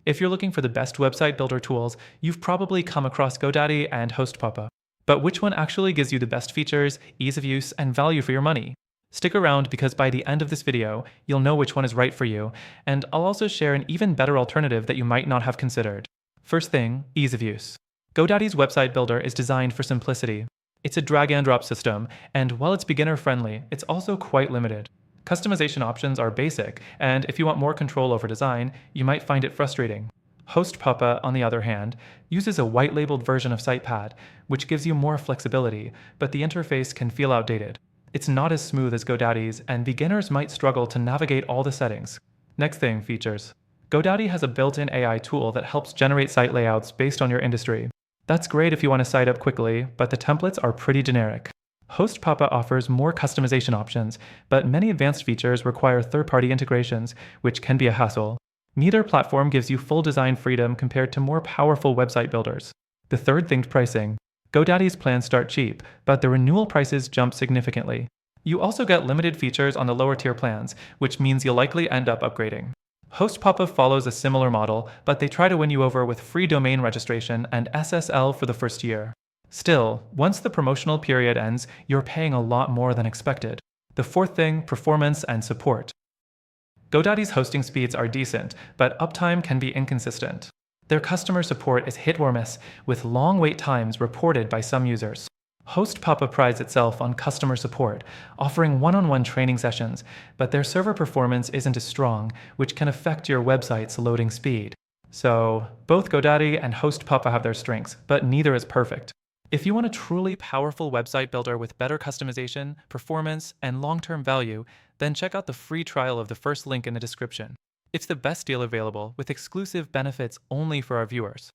If you're looking for the best website builder tools, you've probably come across GoDaddy and HostPapa. But which one actually gives you the best features, ease of use, and value for your money? Stick around because by the end of this video, you'll know which one is right for you, and I'll also share an even better alternative that you might not have considered. First thing, ease of use. GoDaddy's website builder is designed for simplicity. It's a drag and drop system, and while it's beginner friendly, it's also quite limited. Customization options are basic, and if you want more control over design, you might find it frustrating. HostPapa, on the other hand, uses a white-labeled version of SitePad, which gives you more flexibility, but the interface can feel outdated. It's not as smooth as GoDaddy's, and beginners might struggle to navigate all the settings. Next thing, features. GoDaddy has a built-in AI tool that helps generate site layouts based on your industry. That's great if you want to site up quickly, but the templates are pretty generic. HostPapa offers more customization options, but many advanced features require third-party integrations, which can be a hassle. Neither platform gives you full design freedom compared to more powerful website builders. The third thing, pricing. GoDaddy's plans start cheap, but the renewal prices jump significantly. You also get limited features on the lower tier plans, which means you'll likely end up upgrading. HostPapa follows a similar model, but they try to win you over with free domain registration and SSL for the first year. Still, once the promotional period ends, you're paying a lot more than expected. The fourth thing, performance and support. GoDaddy's hosting speeds are decent, but uptime can be inconsistent. Their customer support is hit or miss, with long wait times reported by some users. HostPapa prides itself on customer support, offering one-on-one training sessions, but their server performance isn't as strong, which can affect your website's loading speed. So, both GoDaddy and HostPapa have their strengths, but neither is perfect. If you want a truly powerful website builder with better customization, performance, and long-term value, then check out the free trial of the first link in the description. It's the best deal available, with exclusive benefits only for our viewers.